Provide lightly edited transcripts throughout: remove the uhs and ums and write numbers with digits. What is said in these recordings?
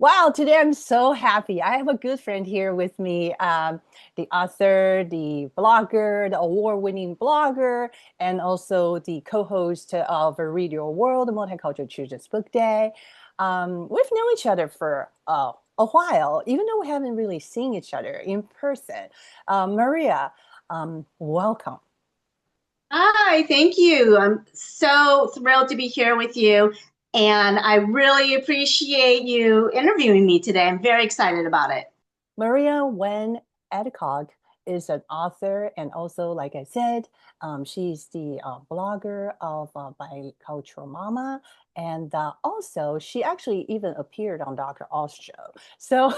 Wow, today I'm so happy. I have a good friend here with me, the author, the blogger, the award-winning blogger, and also the co-host of Read Your World, the Multicultural Children's Book Day. We've known each other for a while, even though we haven't really seen each other in person. Maria, welcome. Hi, thank you. I'm so thrilled to be here with you, and I really appreciate you interviewing me today. I'm very excited about it. Maria Wen Adcock is an author, and also, like I said, she's the blogger of Bicultural Mama, and also she actually even appeared on Dr. Oz show. So,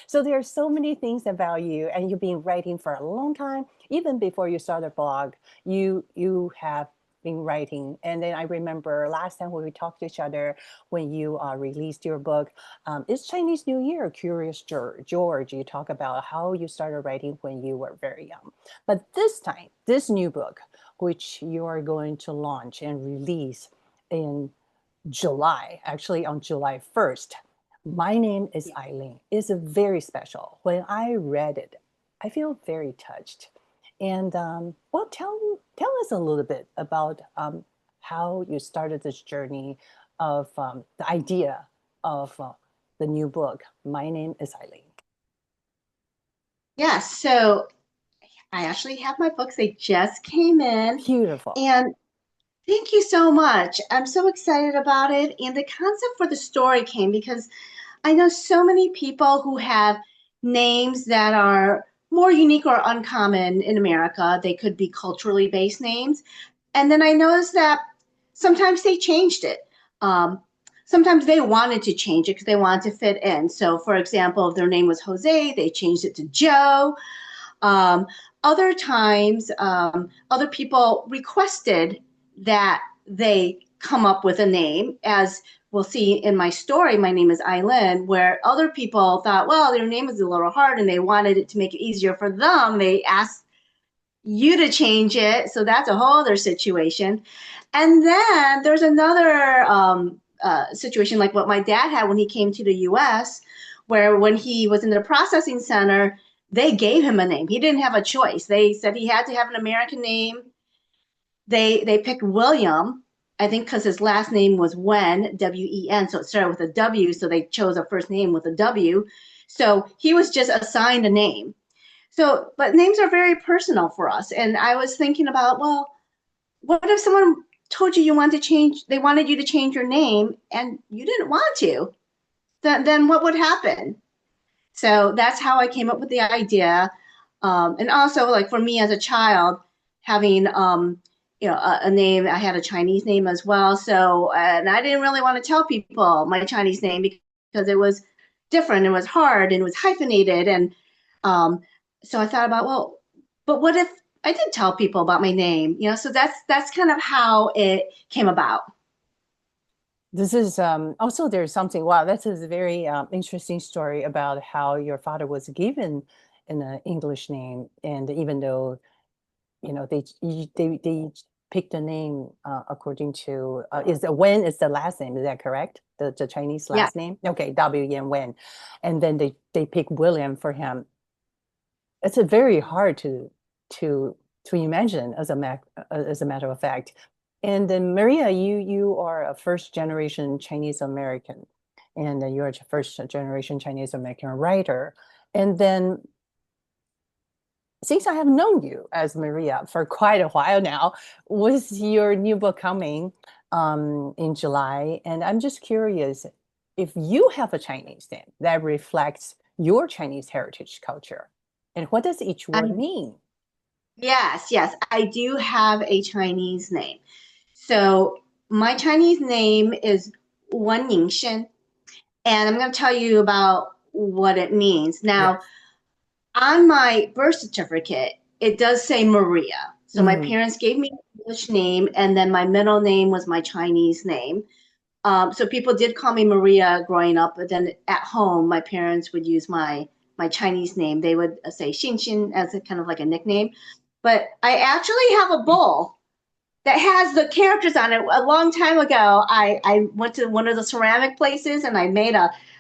so there are so many things about you, and you've been writing for a long time. Even before you started blog, you have been writing. And then I remember last time when we talked to each other when you released your book, it's Chinese New Year, Curious George. You talk about how you started writing when you were very young. But this time, this new book, which you are going to launch and release in July, actually on July 1st, My Name is Yeah. Ai Lin, is very special. When I read it, I feel very touched. And well, tell us a little bit about how you started this journey of the idea of the new book. My name is Ai Lin. Yeah, so I actually have my books. They just came in, Beautiful. and thank you so much. I'm so excited about it. And the concept for the story came because I know so many people who have names that are more unique or uncommon in America. They could be culturally based names. And then I noticed that sometimes they changed it. Um, Sometimes they wanted to change it because they wanted to fit in. So, for example, if their name was Jose, they changed it to Joe. Um, Other times, other people requested that they come up with a name, as we'll see in my story. My name is Ai Lin, where other people thought, well, their name is a little hard and they wanted it to make it easier for them. They asked you to change it. So that's a whole other situation. And then there's another situation like what my dad had when he came to the US, where when he was in the processing center, they gave him a name. He didn't have a choice. They said he had to have an American name. They picked William, I think because his last name was Wen, W-E-N, so it started with a W, so they chose a first name with a W. So he was just assigned a name. So, but names are very personal for us. And I was thinking about, well, what if someone told you they wanted you to change your name and you didn't want to? Then what would happen? So that's how I came up with the idea. And also, like for me as a child, having a name, I had a Chinese name as well. So, and I didn't really want to tell people my Chinese name because it was different, it was hard, and it was hyphenated, and um, so I thought about, well, but what if I did tell people about my name? So that's kind of how it came about. This is also there's something. Wow, that's a very interesting story about how your father was given an English name, and even though they picked a name according to is the Wen is the last name, is that correct? The Chinese Yeah. last name? Okay, W-N Wen. And then they pick William for him. It's a very hard to imagine as a matter of fact. And then Maria, you are a first generation Chinese American, and you're a first generation Chinese American writer. And then since I have known you as Maria for quite a while now, with your new book coming in July, and I'm just curious if you have a Chinese name that reflects your Chinese heritage culture, and what does each I, word mean? yes, yes, I do have a Chinese name. So my Chinese name is Wen Yingxin, and I'm going to tell you about what it means. Now, Yes. on my birth certificate, it does say Maria. So my Mm, parents gave me an English name, and then my middle name was my Chinese name. So people did call me Maria growing up, but then at home, my parents would use my Chinese name. They would say Xin Xin as a kind of like a nickname. But I actually have a bowl that has the characters on it. A long time ago, I went to one of the ceramic places and I made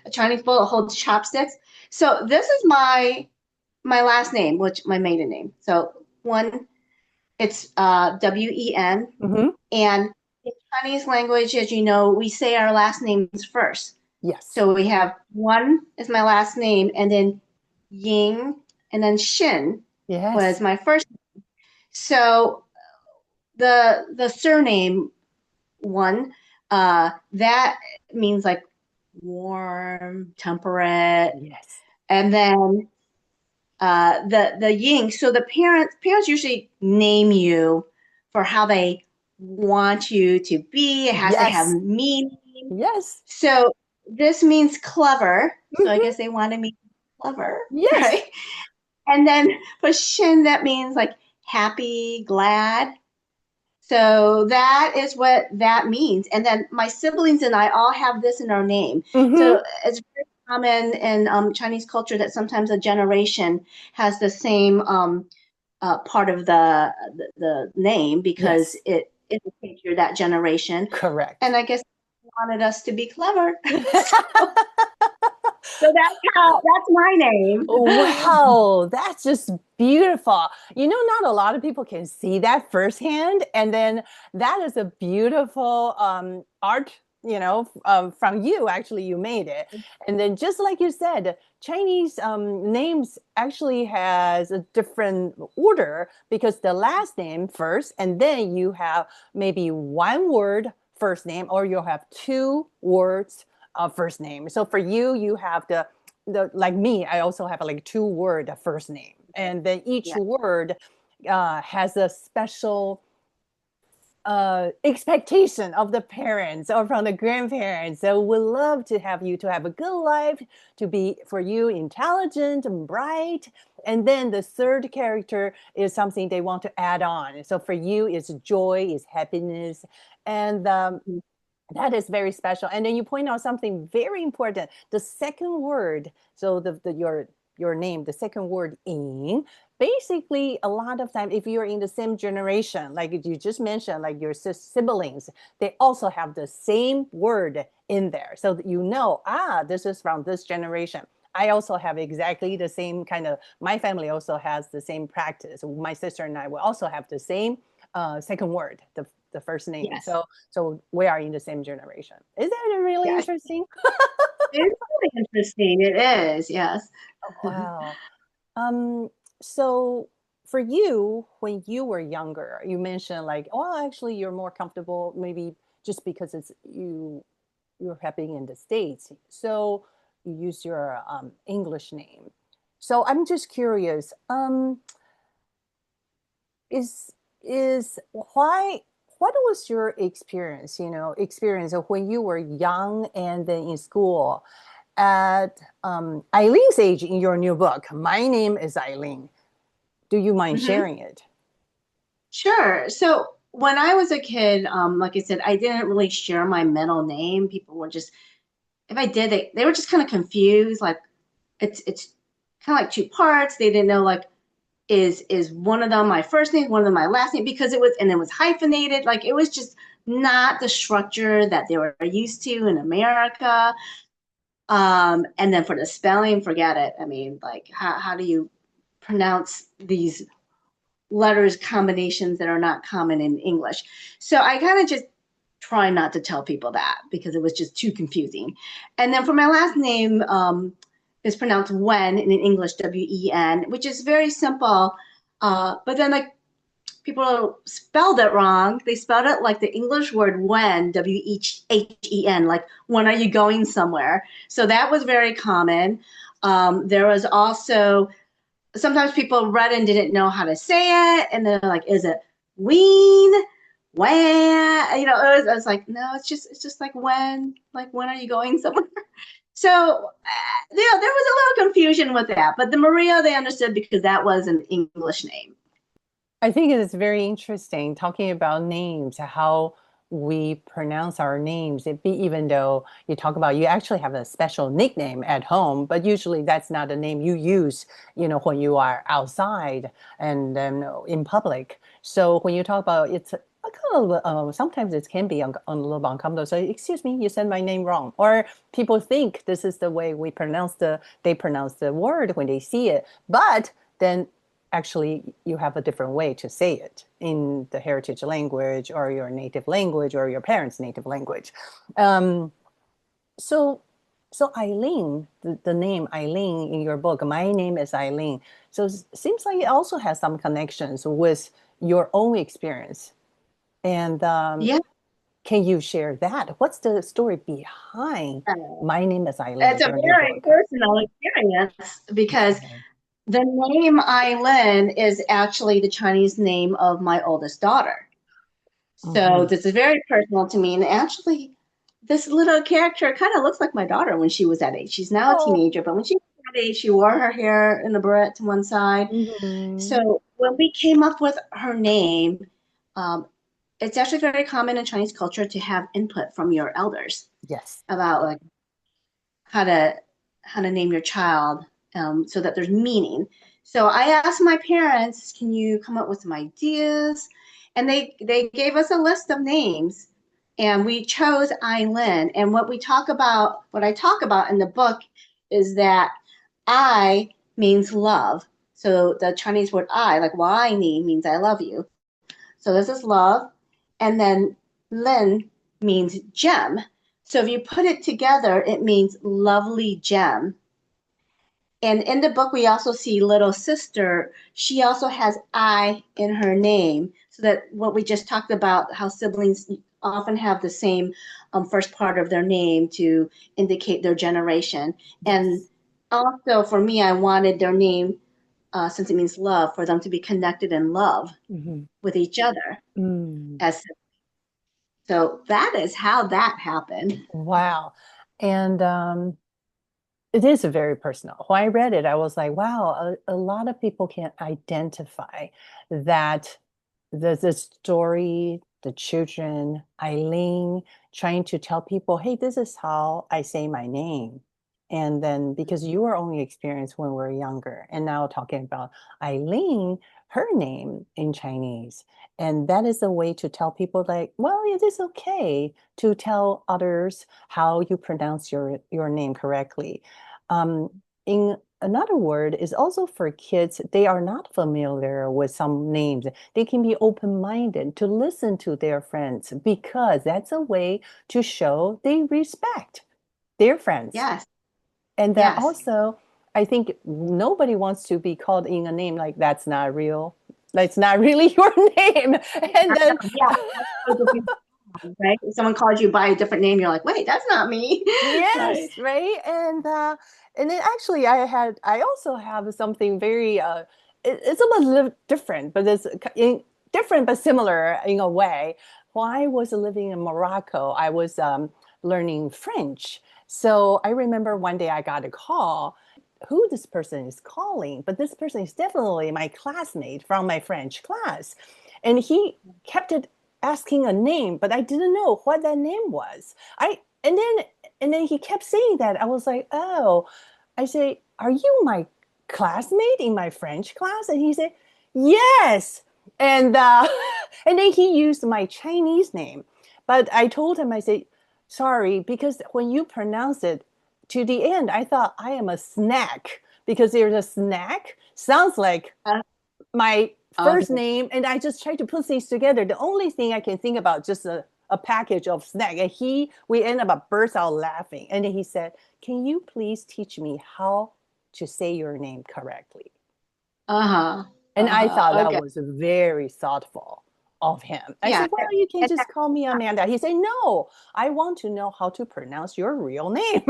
a Chinese bowl that holds chopsticks. So this is my last name, which my maiden name. So one, it's Wen, Hmm. and in Chinese language, as you know, we say our last names first. Yes. So we have one is my last name, and then Ying, and then Shin was Yes. my first. So the surname one, that means like warm, temperate, Yes. and then the Ying. So the parents usually name you for how they want you to be. It has to have Yes. meaning. Yes. So this means clever. So I Hmm. guess they wanted me clever, Yes. right? And then for Shin, that means like happy, glad. So that is what that means. And then my siblings and I all have this in our name. Hmm. So it's very common in Chinese culture that sometimes a generation has the same part of the name because Yes. it indicates you're that generation. And Correct. I guess they wanted us to be clever. So that's my name. Wow, that's just beautiful. You know, not a lot of people can see that firsthand. And then that is a beautiful art, from you. Actually, you made it. And then just like you said, Chinese names actually has a different order because the last name first, and then you have maybe one word first name, or you'll have two words first name. So for you, you have the like me, I also have like two-word first name, and then each Yeah. word has a special expectation of the parents or from the grandparents. So we love to have you to have a good life, to be for you intelligent and bright. And then the third character is something they want to add on. So for you, it's joy, it's happiness, and that is very special. And then you point out something very important. The second word, so your name, the second word in, basically a lot of time, if you're in the same generation, like you just mentioned, like your siblings, they also have the same word in there. So that this is from this generation. I also have exactly the same kind of, my family also has the same practice. My sister and I will also have the same second word, the first name. Yes. So we are in the same generation. Is that really Yes. interesting? It's really interesting. It is. Yes. Wow. Um, so for you, when you were younger, you mentioned like, oh, actually you're more comfortable maybe just because you're happening in the States. So you use your English name. So I'm just curious, is is why what was your experience of when you were young and then in school at Ai Lin's age in your new book? My name is Ai Lin. Do you mind Hmm. sharing it? Sure. So when I was a kid, like I said, I didn't really share my middle name. People were just, if I did, they were just kind of confused. Like it's kind of like two parts. They didn't know like is one of them my first name, one of them my last name because it was hyphenated. Like it was just not the structure that they were used to in America. And then for the spelling, forget it. I mean, like how do you pronounce these letters combinations that are not common in English? So I kind of just try not to tell people that because it was just too confusing. And then for my last name, is pronounced Wen in English, Wen, which is very simple. But then like people spelled it wrong. They spelled it like the English word when, When, like when are you going somewhere? So that was very common. There was also sometimes people read and didn't know how to say it, and they're like, "Is it ween, when?" I was like, "No, it's just like when are you going somewhere?" So there was a little confusion with that, but the Maria they understood because that was an English name. I think it is very interesting talking about names, how we pronounce our names. Even though you talk about you actually have a special nickname at home, but usually that's not a name you use, when you are outside and then in public. So when you talk about it's sometimes it can be a little uncomfortable. So, excuse me, you said my name wrong. Or people think this is the way they pronounce the word when they see it. But then actually you have a different way to say it in the heritage language or your native language or your parents' native language. Um, so, so Eileen, the name Eileen in your book, my name is Eileen. So it seems like it also has some connections with your own experience. And Yeah. can you share that? What's the story behind my name is Eileen It's a from your very book? personal experience because Okay. the name Ai Lin is actually the Chinese name of my oldest daughter. So Hmm. this is very personal to me. And actually, this little character kind of looks like my daughter when she was that age. She's now a Oh. teenager, but when she was that age, she wore her hair in a barrette to one side. Hmm. So when we came up with her name, um, it's actually very common in Chinese culture to have input from your elders Yes. about like how to how to name your child so that there's meaning. So I asked my parents, "Can you come up with some ideas?" And they gave us a list of names, and we chose Ai Lin. And what I talk about in the book, is that I means love. So the Chinese word I, like Wai Ni, means I love you. So this is love. And then Lin means gem. So if you put it together, it means lovely gem. And in the book, we also see little sister. She also has I in her name. So that what we just talked about, how siblings often have the same first part of their name to indicate their generation. And Yes. also for me, I wanted their name, since it means love, for them to be connected in love Hmm. with each other. Mm. As So that is how that happened. Wow. And it is very personal. When I read it, I was like, wow, a lot of people can identify that the story, the children, Eileen trying to tell people, hey, this is how I say my name. And then because you were only experienced when we were younger, and now talking about Eileen, her name in Chinese. And that is a way to tell people like, well, it is okay to tell others how you pronounce your name correctly. Um, in another word is also for kids, they are not familiar with some names. They can be open-minded to listen to their friends because that's a way to show they respect their friends. Yes, And that yes. also, I think nobody wants to be called in a name like that's not real. That's not really your name. And then Yeah, that's so different, right? If someone calls you by a different name, you're like, wait, that's not me. Right. yes, right. And then actually I also have something very it's a little different, but different but similar in a way. When I was living in Morocco, I was learning French. So I remember one day I got a call who this person is calling, but this person is definitely my classmate from my French class. And he kept it asking a name, but I didn't know what that name was. I and then he kept saying that. I was like, oh, I say, are you my classmate in my French class? And he said, yes. And and then he used my Chinese name. But I told him, I said, sorry, because when you pronounce it to the end, I thought I am a snack because there's a snack. Sounds like Uh, my first okay. name, and I just tried to put things together. The only thing I can think about just a package of snack. And we ended up burst out laughing. And then he said, "Can you please teach me how to say your name correctly?" Uh-huh. And I thought that Okay. was very thoughtful of him. I Yeah. said, "Well, you can just call me Amanda." He said, "No, I want to know how to pronounce your real name."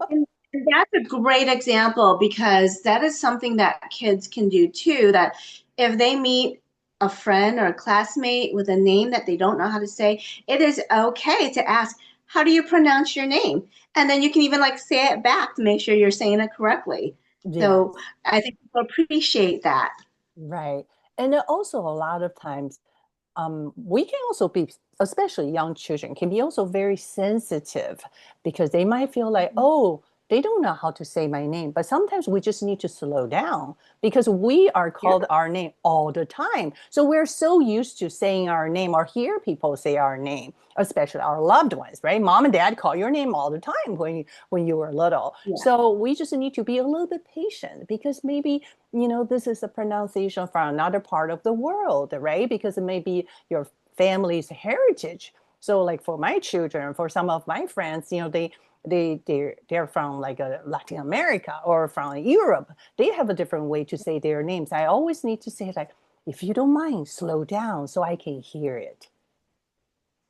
And that's a great example because that is something that kids can do too. That if they meet a friend or a classmate with a name that they don't know how to say, it is okay to ask, how do you pronounce your name? And then you can even like say it back to make sure you're saying it correctly. So Yes. I think people appreciate that. Right. And then also a lot of times, we can also be, especially young children, can be also very sensitive because they might feel like, oh, they don't know how to say my name, but sometimes we just need to slow down because we are Yeah. called our name all the time. So we're so used to saying our name or hear people say our name, especially our loved ones, right? Mom and dad call your name all the time when you were little. Yeah. So we just need to be a little bit patient because maybe, this is a pronunciation from another part of the world, right? Because it may be your family's heritage. So like for my children, for some of my friends, they're from like Latin America or from Europe. They have a different way to say their names. I always need to say like, if you don't mind, slow down so I can hear it.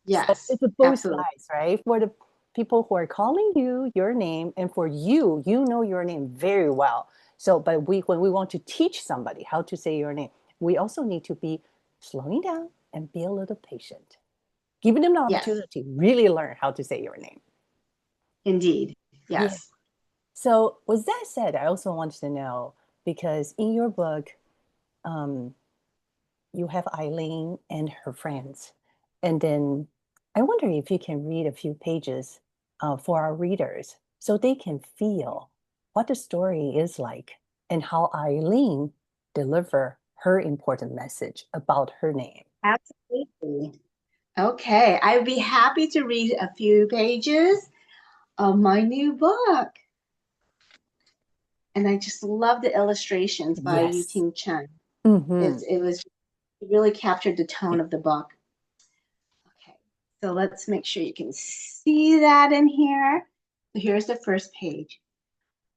So Yes, it's a both absolutely. sides, right? For the people who are calling you your name, and for you, you know your name very well. So, but when we want to teach somebody how to say your name, we also need to be slowing down and be a little patient, giving them the Yes, opportunity to really learn how to say your name. indeed. Yeah. Yes. So, with that said, I also wanted to know because in your book, um, you have Ai Lin and her friends. And then I wonder if you can read a few pages for our readers so they can feel what the story is like and how Ai Lin deliver her important message about her name. Absolutely. Okay, I'd be happy to read a few pages of my new book. And I just love the illustrations by Yu Yes. Ting Chen. Mm-hmm. It really captured the tone of the book. Okay, so let's make sure you can see that in here. So here's the first page.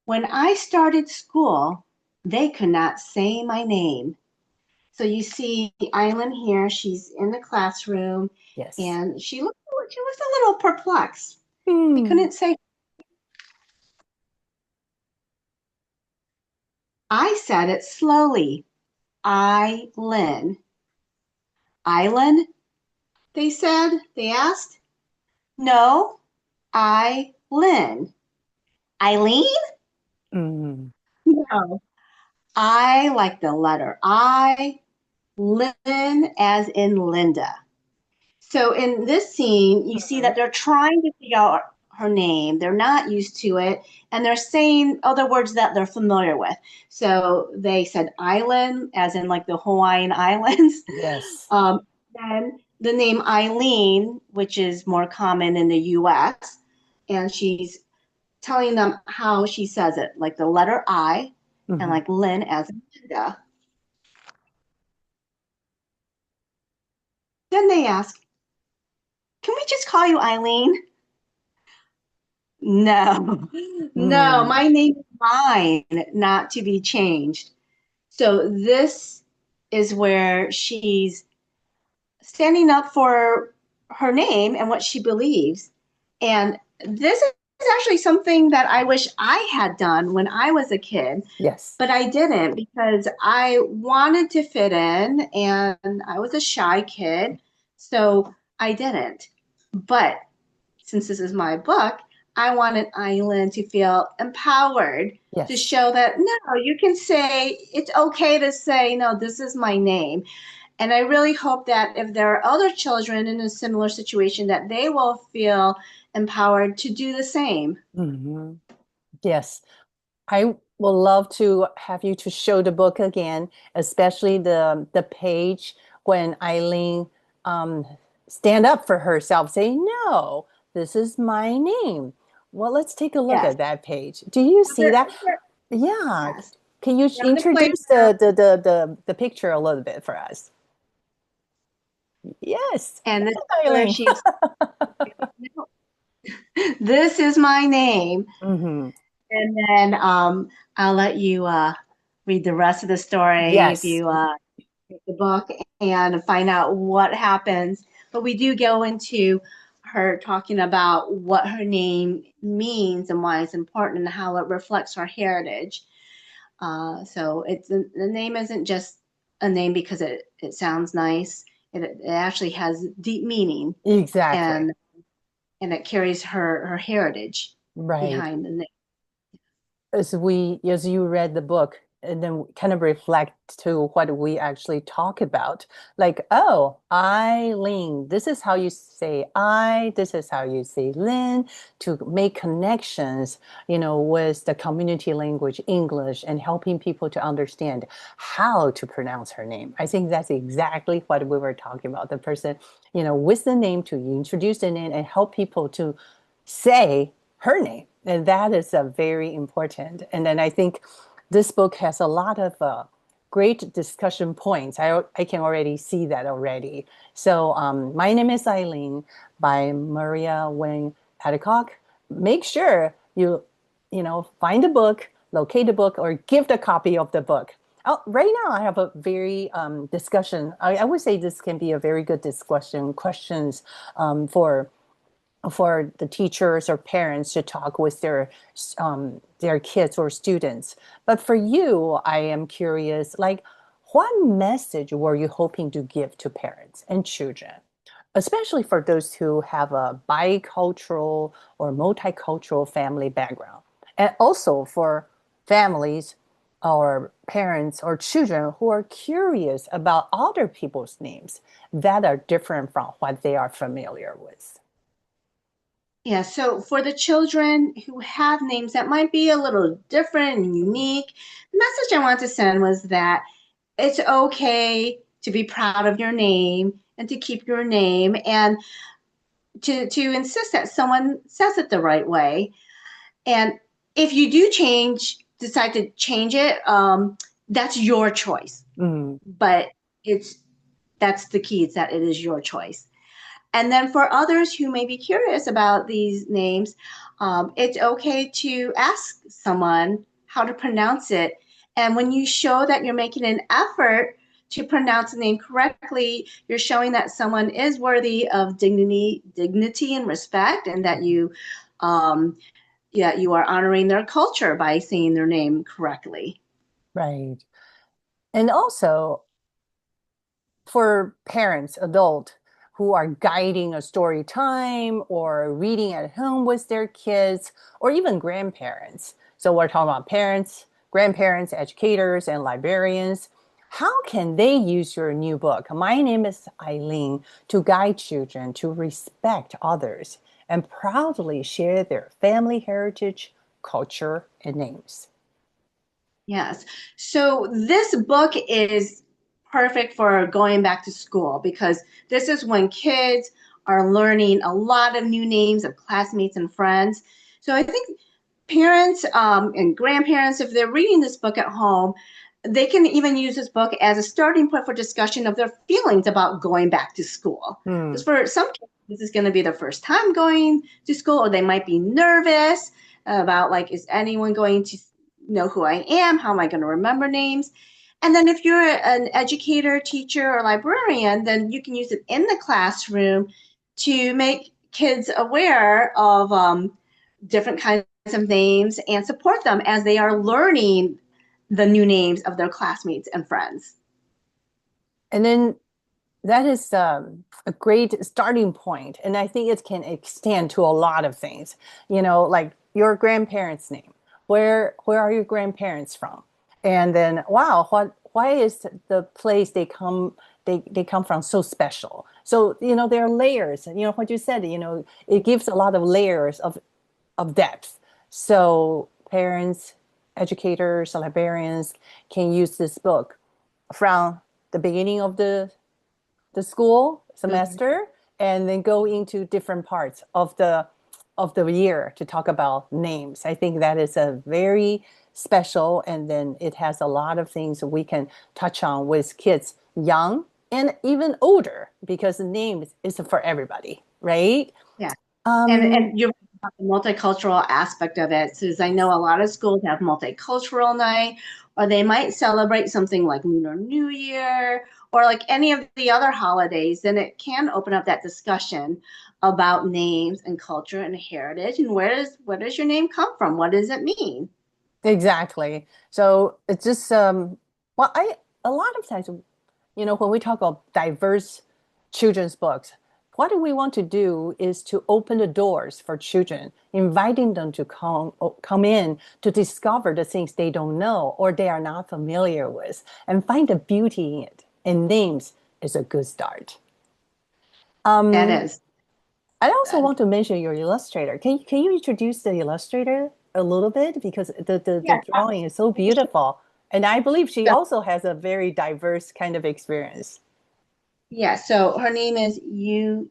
When I started school, they could not say my name. So you see Ai Lin here, she's in the classroom Yes. and she was a little perplexed. They Mm. couldn't say. I said it slowly. Ai Lin. Island, they said, they asked. No, I Lin. Eileen? Mm. No. I like the letter I, Lin as in Linda. So in this scene, you see Mhm. that they're trying to figure out her name. They're not used to it, and they're saying other words that they're familiar with. So they said island, as in like the Hawaiian Islands. Yes. Then the name Eileen, which is more common in the U.S., and she's telling them how she says it, like the letter I, and Hmm. like Lynn as in Linda. Then they ask, "Can we just call you Eileen?" No, no, Mm. my name is mine, not to be changed. So this is where she's standing up for her name and what she believes. And this is actually something that I wish I had done when I was a kid, Yes. but I didn't because I wanted to fit in and I was a shy kid. So I didn't. But since this is my book, I wanted Island to feel empowered to Yes. show that no, you can say it's okay to say, no, this is my name. And I really hope that if there are other children in a similar situation, that they will feel empowered to do the same. Hmm. Yes. I will love to have you to show the book again, especially the page when Eileen um, stand up for herself, say, "No, this is my name." Well, let's take a look Yes. at that page. Do you see that? Yeah. Yes. Can you I'm going to play introduce the picture a little bit for us? Yes, and this that's is where Eileen. she's, this is my name. Hmm. And then I'll let you read the rest of the story if Yes. you read the book and find out what happens. But we do go into her talking about what her name means and why it's important and how it reflects her heritage. So it's the name isn't just a name because it sounds nice. It actually has deep meaning Exactly. and and it carries her heritage Right. behind the name. As you read the book, and then kind of reflect to what we actually talk about. Like, oh, Ai Lin, this is how you say I, this is how you say Lin, to make connections, with the community language, English, and helping people to understand how to pronounce her name. I think that's exactly what we were talking about. The person, with the name, to introduce the name and help people to say her name. And that is very important. And then I think this book has a lot of great discussion points. I can already see that already. So My Name is Ai Lin by Maria Wayne Adcock. Make sure you find a book, locate a book, or give the copy of the book. Right now, I have a very discussion. I would say this can be a very good discussion questions for the teachers or parents to talk with their kids or students. But for you, I am curious, like, what message were you hoping to give to parents and children, especially for those who have a bicultural or multicultural family background, and also for families or parents or children who are curious about other people's names that are different from what they are familiar with? Yeah, so for the children who have names that might be a little different and unique, the message I want to send was that it's okay to be proud of your name and to keep your name and to insist that someone says it the right way. And if you do decide to change it, that's your choice. Mm, But it's that's the key, it's that it is your choice. And then for others who may be curious about these names, it's okay to ask someone how to pronounce it. And when you show that you're making an effort to pronounce the name correctly, you're showing that someone is worthy of dignity and respect, and that um, you are honoring their culture by saying their name correctly. right. And also, for parents, adult, who are guiding a story time or reading at home with their kids, or even grandparents. So we're talking about parents, grandparents, educators, and librarians. How can they use your new book, My Name is Ai Lin, to guide children to respect others and proudly share their family heritage, culture, and names? Yes. So this book is perfect for going back to school because this is when kids are learning a lot of new names of classmates and friends. So I think parents and grandparents, if they're reading this book at home, they can even use this book as a starting point for discussion of their feelings about going back to school. Hmm. Because for some kids, this is going to be their first time going to school, or they might be nervous about, like, is anyone going to know who I am? How am I going to remember names? And then if you're an educator, teacher, or librarian, then you can use it in the classroom to make kids aware of different kinds of names and support them as they are learning the new names of their classmates and friends. And then that is a great starting point, and I think it can extend to a lot of things. Like your grandparents' name. Where are your grandparents from? And then, wow, why is the place they come from so special? So there are layers. What you said. It gives a lot of layers of depth. So parents, educators, librarians can use this book from the beginning of the school Mhm. semester and then go into different parts of the year to talk about names. I think that is a very special, and then it has a lot of things we can touch on with kids young and even older, because the name is for everybody, right? Yeah. um And you're right about the multicultural aspect of it, because I know a lot of schools have multicultural night, or they might celebrate something like Lunar New Year, or like any of the other holidays. Then it can open up that discussion about names and culture and heritage, and where does your name come from? What does it mean? exactly. So it's just well, I a lot of times, when we talk about diverse children's books, what we want to do is to open the doors for children, inviting them to come in to discover the things they don't know or they are not familiar with and find the beauty in it. And names is a good start. That Um, is I also good. want to mention your illustrator. Can you introduce the illustrator a little bit? Because the Yes, drawing is so sure. beautiful. And I believe she So, also has a very diverse kind of experience. yeah, so her name is Yu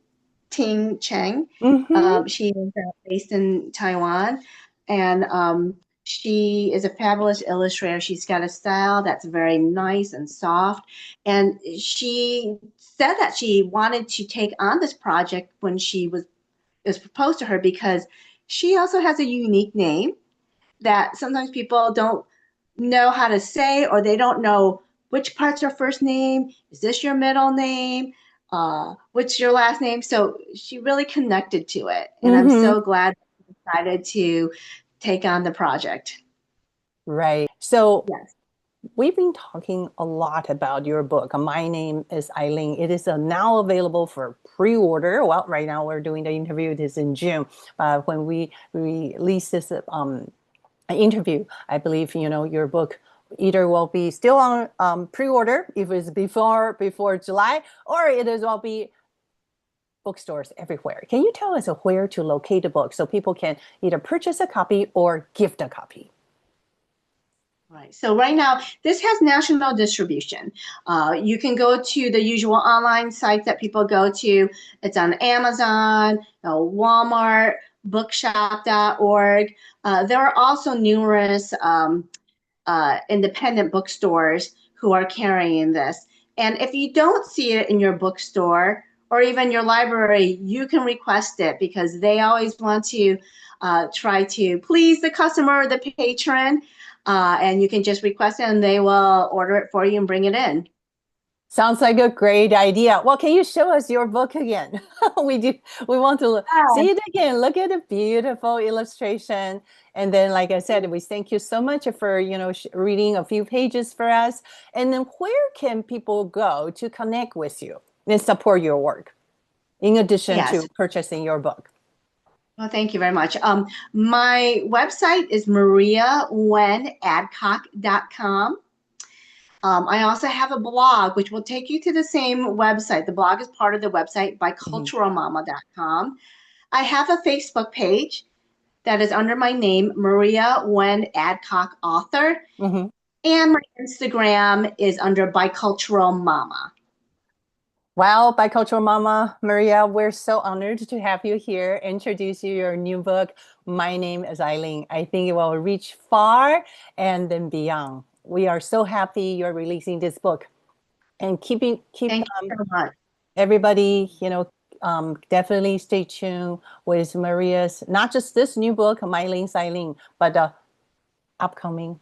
Ting Cheng. Mm-hmm. She is based in Taiwan, and she is a fabulous illustrator. She's got a style that's very nice and soft, and she said that she wanted to take on this project when it was proposed to her because she also has a unique name that sometimes people don't know how to say, or they don't know which part's your first name. Is this your middle name? What's your last name? So she really connected to it. And I'm Mm-hmm. so glad she decided to take on the project. Right. So Yes. we've been talking a lot about your book. My name is Ai Lin. It is now available for pre-order. Well, right now we're doing the interview. It is in June. When we release this interview, I believe your book either will be still on pre-order if it's before July, or it is will be bookstores everywhere. Can you tell us where to locate the book so people can either purchase a copy or gift a copy? Right. So right now, this has national distribution. You can go to the usual online sites that people go to. It's on Amazon, Walmart, bookshop.org. There are also numerous independent bookstores who are carrying this. And if you don't see it in your bookstore or even your library, you can request it because they always want to try to please the customer or the patron. And you can just request it and they will order it for you and bring it in. Sounds like a great idea. Well, can you show us your book again? we do. We want to see it again. Look at the beautiful illustration. And then, like I said, we thank you so much for reading a few pages for us. And then, where can people go to connect with you and support your work, in addition to Yes. purchasing your book? Well, thank you very much. My website is mariawenadcock.com. I also have a blog, which will take you to the same website. The blog is part of the website by Mhm. culturalmama.com. I have a Facebook page that is under my name, Maria Wen Adcock Author. Mhm. And my Instagram is under Bicultural Mama. Well, Bicultural Mama Maria, we're so honored to have you here. Introduce you your new book. My name is Ai Lin. I think it will reach far and then beyond. We are so happy you're releasing this book and keep Thank you so much. everybody, definitely stay tuned with Maria's not just this new book, My Lin's Ai Lin, but the upcoming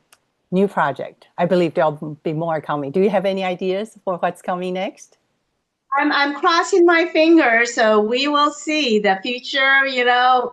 new project. I believe there'll be more coming. Do you have any ideas for what's coming next? I'm crossing my fingers, so we will see the future, a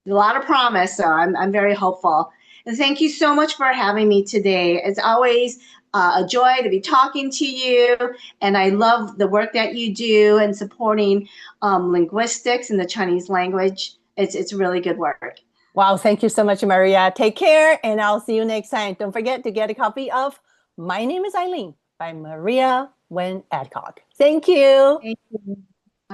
lot of promise, so I'm very hopeful. And thank you so much for having me today. It's always a joy to be talking to you, and I love the work that you do and supporting linguistics and the Chinese language. It's really good work. Wow, thank you so much, Maria. Take care, and I'll see you next time. Don't forget to get a copy of My Name is Ai Lin by Maria Wen Adcock. Thank you. Thank you.